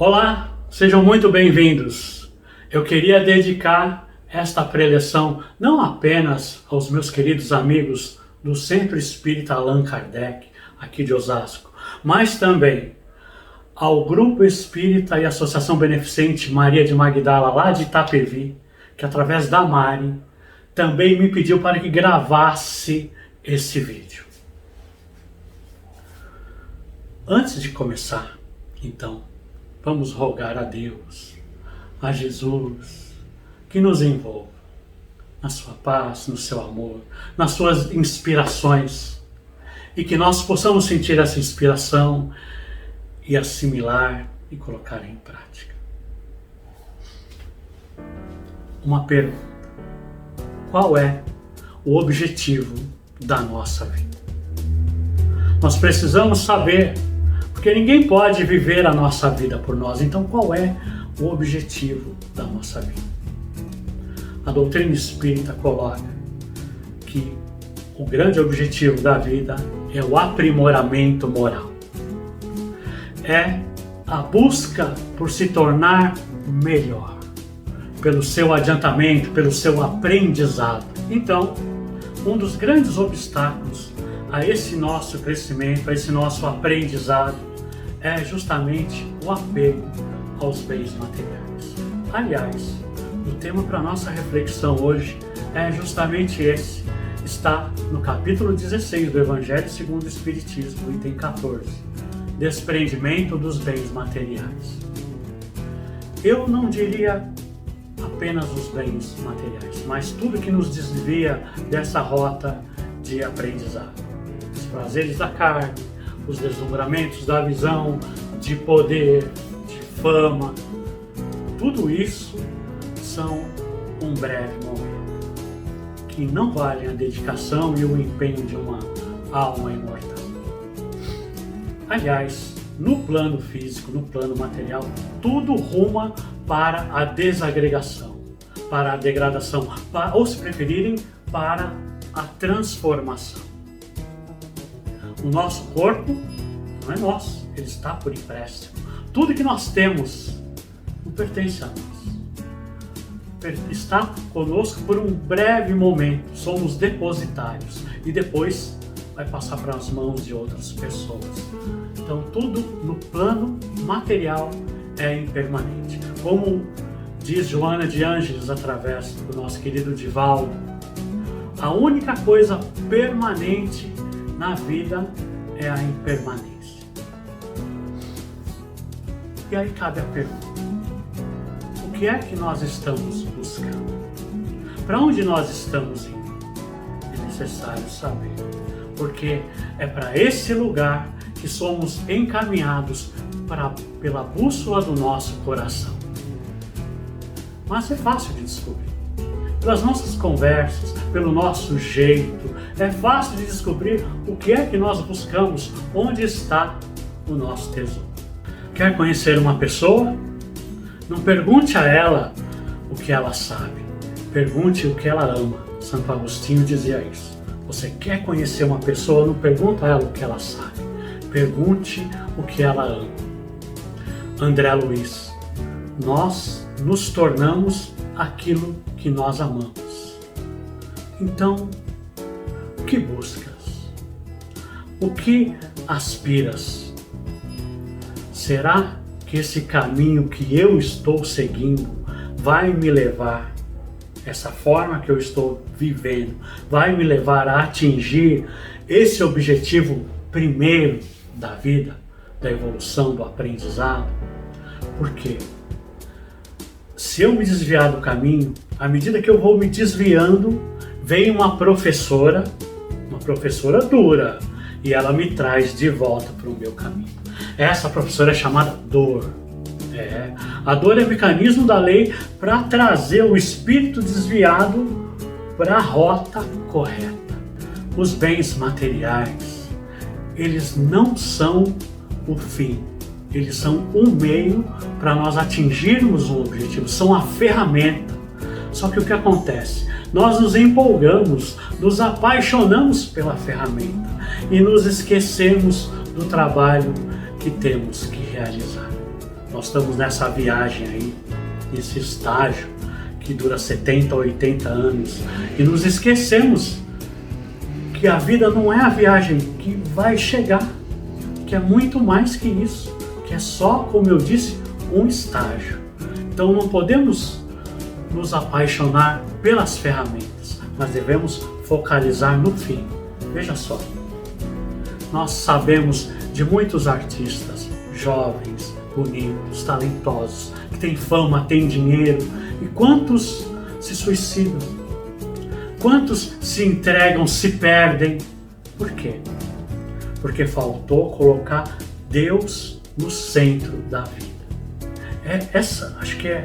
Olá, sejam muito bem-vindos. Eu queria dedicar esta preleção não apenas aos meus queridos amigos do Centro Espírita Allan Kardec, aqui de Osasco, mas também ao Grupo Espírita e Associação Beneficente Maria de Magdala, lá de Itapevi, que através da Mari também me pediu para que gravasse esse vídeo. Antes de começar, então, vamos rogar a Deus, a Jesus, que nos envolva na sua paz, no seu amor, nas suas inspirações, e que nós possamos sentir essa inspiração e assimilar e colocar em prática. Uma pergunta: qual é o objetivo da nossa vida? Nós precisamos saber, porque ninguém pode viver a nossa vida por nós. Então, qual é o objetivo da nossa vida? A doutrina espírita coloca que o grande objetivo da vida é o aprimoramento moral. É a busca por se tornar melhor, pelo seu adiantamento, pelo seu aprendizado. Então, um dos grandes obstáculos a esse nosso crescimento, a esse nosso aprendizado, é justamente o apego aos bens materiais. Aliás, o tema para nossa reflexão hoje é justamente esse. Está no capítulo 16 do Evangelho segundo o Espiritismo, item 14. Desprendimento dos bens materiais. Eu não diria apenas os bens materiais, mas tudo que nos desvia dessa rota de aprendizado. Os prazeres da carne, os deslumbramentos da visão, de poder, de fama, tudo isso são um breve momento, que não valem a dedicação e o empenho de uma alma imortal. Aliás, no plano físico, no plano material, tudo ruma para a desagregação, para a degradação, ou se preferirem, para a transformação. O nosso corpo não é nosso, ele está por empréstimo. Tudo que nós temos não pertence a nós. Está conosco por um breve momento, somos depositários e depois vai passar para as mãos de outras pessoas. Então tudo no plano material é impermanente. Como diz Joana de Ângeles através do nosso querido Divaldo, a única coisa permanente na vida é a impermanência. E aí cabe a pergunta: o que é que nós estamos buscando? Para onde nós estamos indo? É necessário saber, porque é para esse lugar que somos encaminhados pela bússola do nosso coração. Mas é fácil de descobrir. Pelas nossas conversas, pelo nosso jeito, é fácil de descobrir o que é que nós buscamos, onde está o nosso tesouro. Quer conhecer uma pessoa? Não pergunte a ela o que ela sabe, pergunte o que ela ama. Santo Agostinho dizia isso. Você quer conhecer uma pessoa? Não pergunta a ela o que ela sabe, pergunte o que ela ama. André Luiz: nós nos tornamos aquilo que nós amamos. Então, o que buscas? O que aspiras? Será que esse caminho que eu estou seguindo vai me levar, essa forma que eu estou vivendo, vai me levar a atingir esse objetivo primeiro da vida, da evolução, do aprendizado? Por quê? Se eu me desviar do caminho, à medida que eu vou me desviando, vem uma professora dura, e ela me traz de volta para o meu caminho. Essa professora é chamada dor. A dor é o mecanismo da lei para trazer o espírito desviado para a rota correta. Os bens materiais, eles não são o fim. Eles são um meio para nós atingirmos um objetivo, são a ferramenta. Só que o que acontece? Nós nos empolgamos, nos apaixonamos pela ferramenta e nos esquecemos do trabalho que temos que realizar. nós estamos nessa viagem aí, nesse estágio que dura 70, 80 anos, e nos esquecemos que a vida não é a viagem que vai chegar, que é muito mais que isso, que é só, como eu disse, um estágio. Então não podemos nos apaixonar pelas ferramentas, mas devemos focalizar no fim. Veja só, nós sabemos de muitos artistas jovens, bonitos, talentosos, que têm fama, têm dinheiro, e quantos se suicidam? Quantos se entregam, se perdem? Por quê? Porque faltou colocar Deus no centro da vida. Essa, acho que é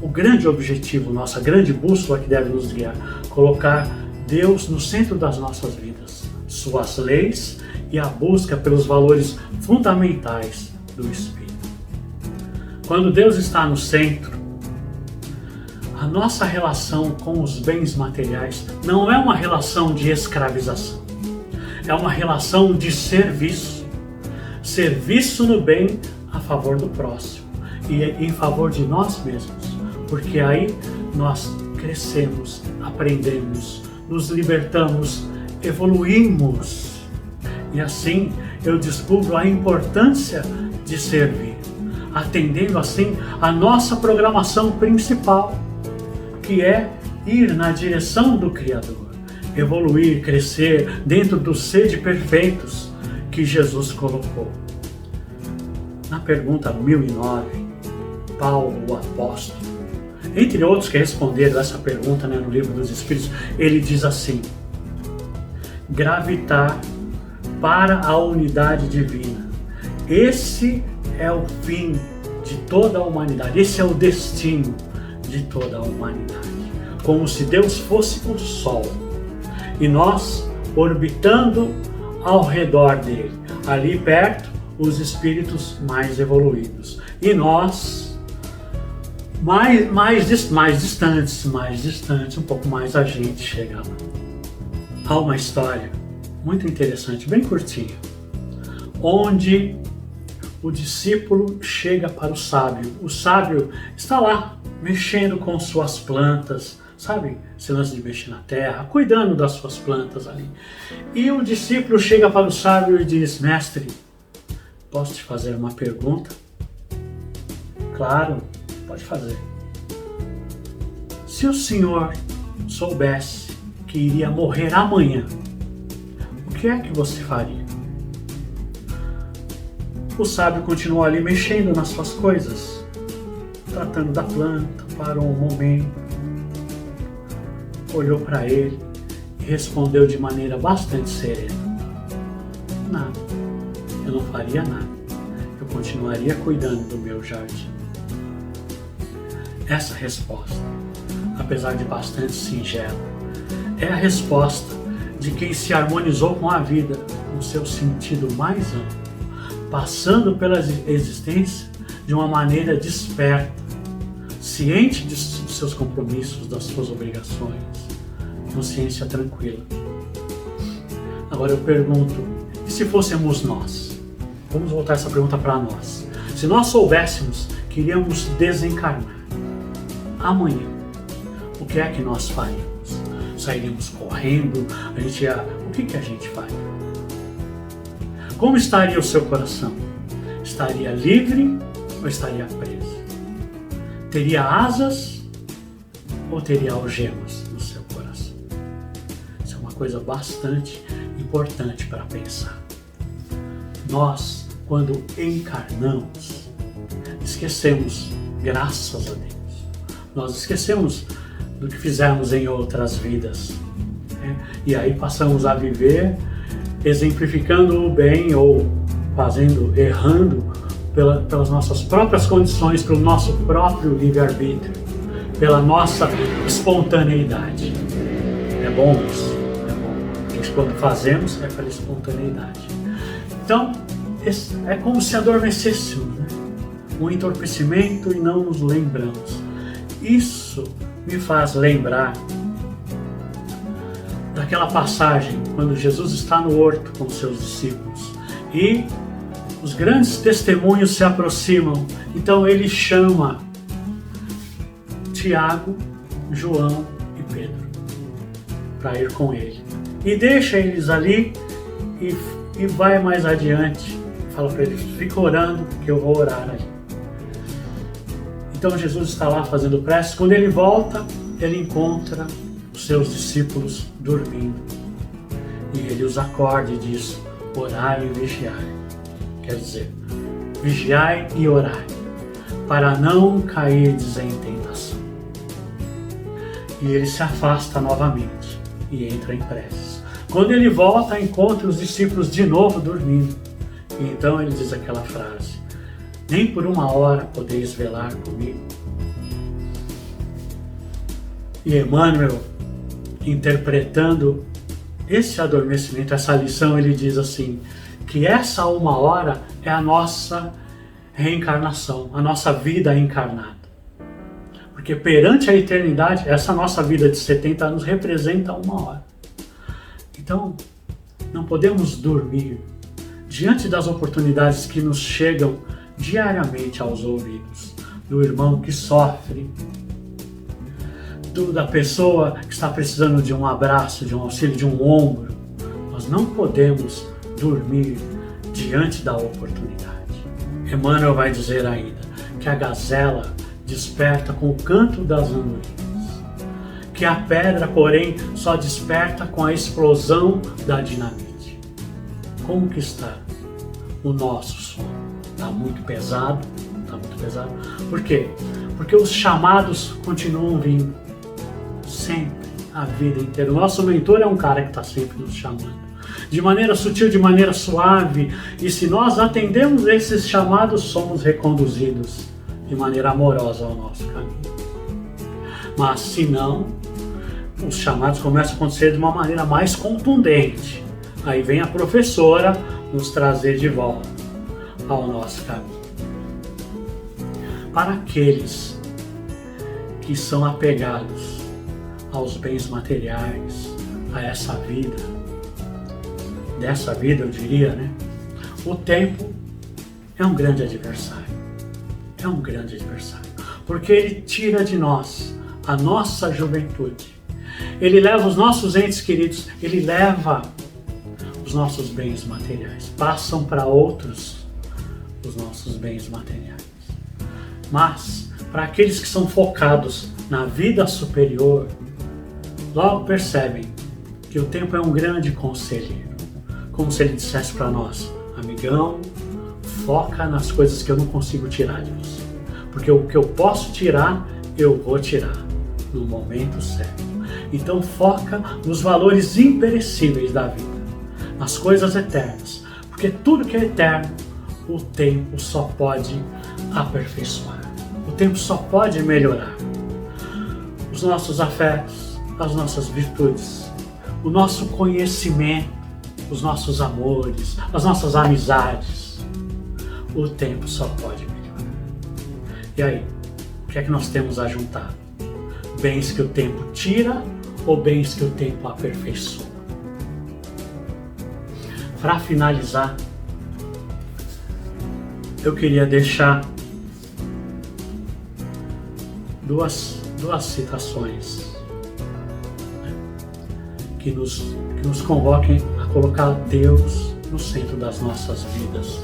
o grande objetivo nosso, a grande bússola que deve nos guiar. Colocar Deus no centro das nossas vidas, suas leis e a busca pelos valores fundamentais do Espírito. Quando Deus está no centro, a nossa relação com os bens materiais não é uma relação de escravização, é uma relação de serviço. Serviço no bem a favor do próximo e em favor de nós mesmos, porque aí nós crescemos, aprendemos, nos libertamos, evoluímos. E assim eu descubro a importância de servir, atendendo assim a nossa programação principal, que é ir na direção do Criador, evoluir, crescer dentro dos sede perfeitos que Jesus colocou. Na pergunta 1009, Paulo, o apóstolo, entre outros que responderam essa pergunta no Livro dos Espíritos, ele diz assim: gravitar para a unidade divina. Esse é o fim de toda a humanidade, esse é o destino de toda a humanidade. Como se Deus fosse o Sol e nós orbitando ao redor dele, ali perto os espíritos mais evoluídos e nós mais distantes, um pouco mais a gente chega lá. Há uma história muito interessante, bem curtinha, onde o discípulo chega para o sábio está lá mexendo com suas plantas, sabe, esse lance de mexer na terra, cuidando das suas plantas ali. E o discípulo chega para o sábio e diz: mestre, posso te fazer uma pergunta? Claro, pode fazer. Se o senhor soubesse que iria morrer amanhã, o que é que você faria? O sábio continuou ali mexendo nas suas coisas, tratando da planta, parou um momento, olhou para ele e respondeu de maneira bastante serena: nada, eu não faria nada, eu continuaria cuidando do meu jardim. Essa resposta, apesar de bastante singela, é a resposta de quem se harmonizou com a vida no seu sentido mais amplo, passando pela existência de uma maneira desperta, ciente de seus compromissos, das suas obrigações, consciência tranquila. Agora eu pergunto, e se fôssemos nós? Vamos voltar essa pergunta para nós. Se nós soubéssemos que iríamos desencarnar amanhã, o que é que nós faríamos? Sairíamos correndo? O que a gente faria? Como estaria o seu coração? Estaria livre ou estaria preso? Teria asas ou teria algemas no seu coração? Isso é uma coisa bastante importante para pensar. Nós, quando encarnamos, esquecemos, graças a Deus, nós esquecemos do que fizemos em outras vidas, né? E aí passamos a viver exemplificando o bem ou errando pelas nossas próprias condições, pelo nosso próprio livre-arbítrio, pela nossa espontaneidade. É bom isso, é bom. Isso quando fazemos é pela espontaneidade. Então, é como se adormecêssemos, né? Um entorpecimento e não nos lembramos. Isso me faz lembrar daquela passagem quando Jesus está no horto com seus discípulos e os grandes testemunhos se aproximam. Então ele chama Tiago, João e Pedro para ir com ele. E deixa eles ali e vai mais adiante. Fala para eles, fica orando que eu vou orar aí. Então Jesus está lá fazendo prece. Quando ele volta, ele encontra os seus discípulos dormindo. E ele os acorda e diz, orai e vigiai. Quer dizer, vigiai e orai, para não cairdes em tentação. E ele se afasta novamente e entra em preces. Quando ele volta, encontra os discípulos de novo dormindo. E então ele diz aquela frase, nem por uma hora podeis velar comigo. E Emmanuel, interpretando esse adormecimento, essa lição, ele diz assim, que essa uma hora é a nossa reencarnação, a nossa vida encarnada. Porque perante a eternidade, essa nossa vida de 70 anos representa uma hora. Então, não podemos dormir diante das oportunidades que nos chegam diariamente aos ouvidos, do irmão que sofre, da pessoa que está precisando de um abraço, de um auxílio, de um ombro. Nós não podemos dormir diante da oportunidade. Emmanuel vai dizer ainda que a gazela desperta com o canto das andorinhas, que a pedra, porém, só desperta com a explosão da dinamite. Como que está o nosso sono? Está muito pesado? Está muito pesado. Por quê? Porque os chamados continuam vindo. Sempre, a vida inteira. O nosso mentor é um cara que está sempre nos chamando. De maneira sutil, de maneira suave. E se nós atendemos esses chamados, somos reconduzidos de maneira amorosa ao nosso caminho. Mas se não, os chamados começam a acontecer de uma maneira mais contundente. Aí vem a professora nos trazer de volta ao nosso caminho. Para aqueles que são apegados aos bens materiais, a essa vida, dessa vida eu diria, né? O tempo é um grande adversário. É um grande adversário. Porque ele tira de nós a nossa juventude. Ele leva os nossos entes queridos, ele leva os nossos bens materiais. Passam para outros os nossos bens materiais. Mas, para aqueles que são focados na vida superior, logo percebem que o tempo é um grande conselheiro. Como se ele dissesse para nós, amigão, foca nas coisas que eu não consigo tirar de você. Porque o que eu posso tirar, eu vou tirar no momento certo. Então foca nos valores imperecíveis da vida, nas coisas eternas. Porque tudo que é eterno, o tempo só pode aperfeiçoar. O tempo só pode melhorar. Os nossos afetos, as nossas virtudes, o nosso conhecimento, os nossos amores, as nossas amizades, o tempo só pode melhorar. E aí, o que é que nós temos a juntar? Bens que o tempo tira ou bens que o tempo aperfeiçoa? Para finalizar, eu queria deixar duas citações, né, que nos convoquem a colocar Deus no centro das nossas vidas.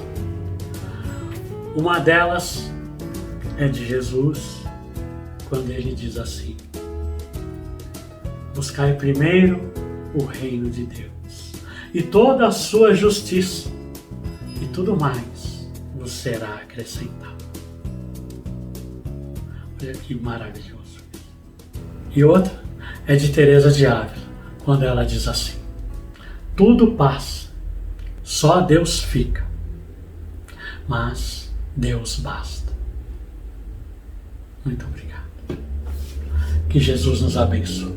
Uma delas é de Jesus, quando ele diz assim: buscai primeiro o reino de Deus e toda a sua justiça, e tudo mais vos será acrescentado. Olha que maravilhoso. E outra é de Teresa de Ávila, quando ela diz assim: tudo passa, só Deus fica, mas Deus basta. Muito obrigado. Que Jesus nos abençoe.